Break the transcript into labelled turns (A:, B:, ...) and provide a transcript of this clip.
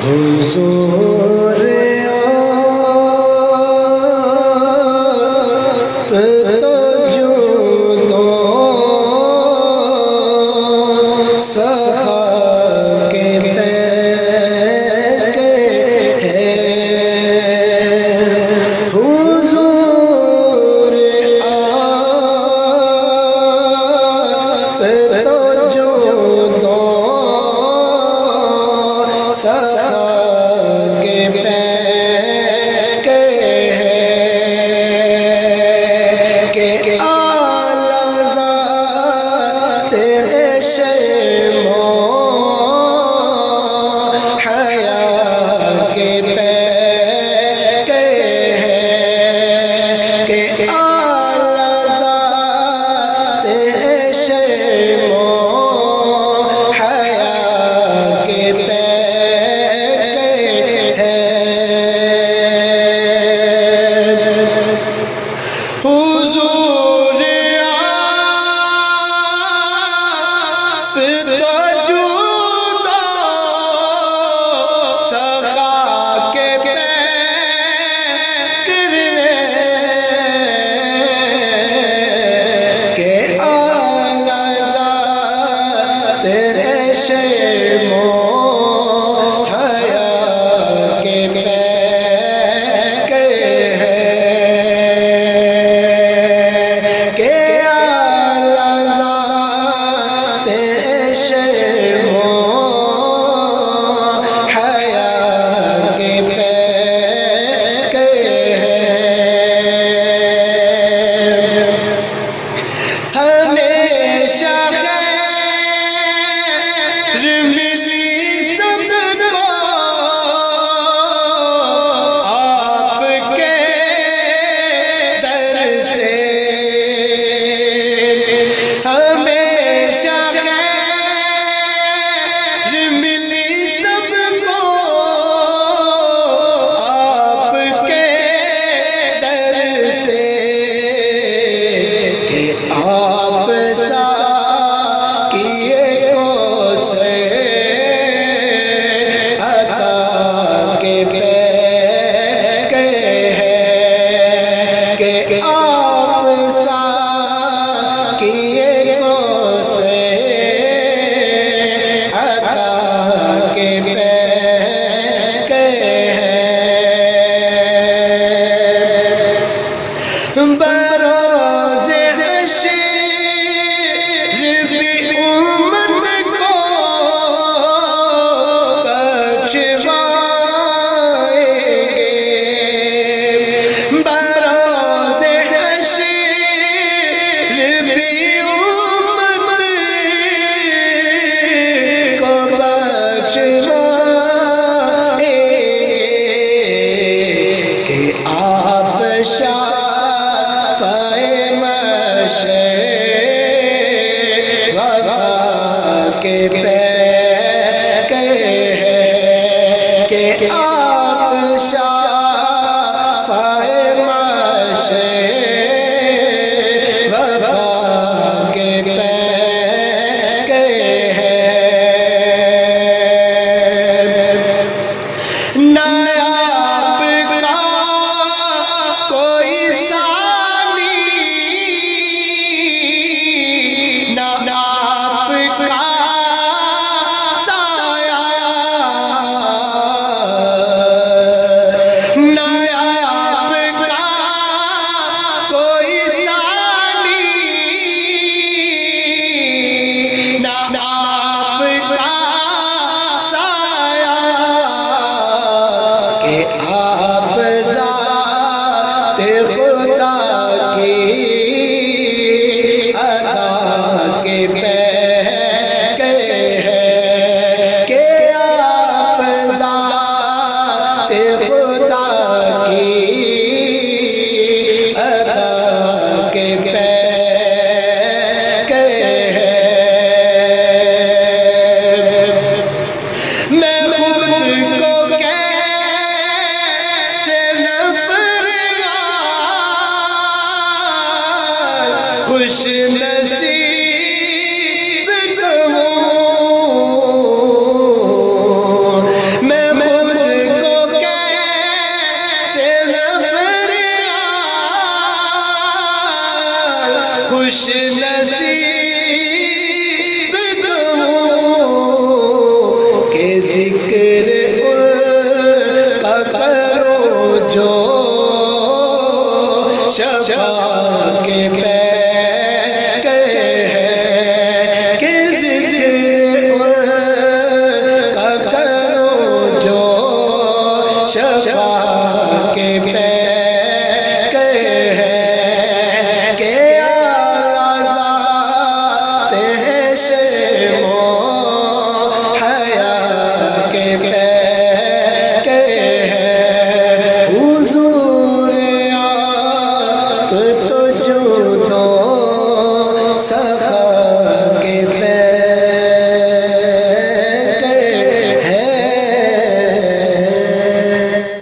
A: حضور آپ تجودو سخا کے پیکے ہیں حضور آپ تجودو سخا کے پیکے ہیں کہ اعلی ذات شرم و حیا کے پیکے ہیں کہ اعلی ذات شرم و حیا کے حضور آپ تجودو سخا کے پیکر کہ اعلی ذات شرم و حیا کے پیکر کہ اعلی ذات شرم و حیا کے پیکر ہمیشہ خیر ملی سب کو آپ کے در سے ہمیشہ خیر ملی سب کو آپ کے در سے کہ آپ سا کیے کو سے عطا کے پیکے ہیں کہ آپ سا کیے کو سے عطا کے پیکے ہیں بروز حشر بھی امت کو بخشوائیں گے بروز حشر بھی امت کو بخشوائیں گے کہ آپ کے پیکے ہیں کہ آپ شافعِ مشرق وفا کے پیکے ہیں نایاب کا کوئی ثانی نہ آپ کا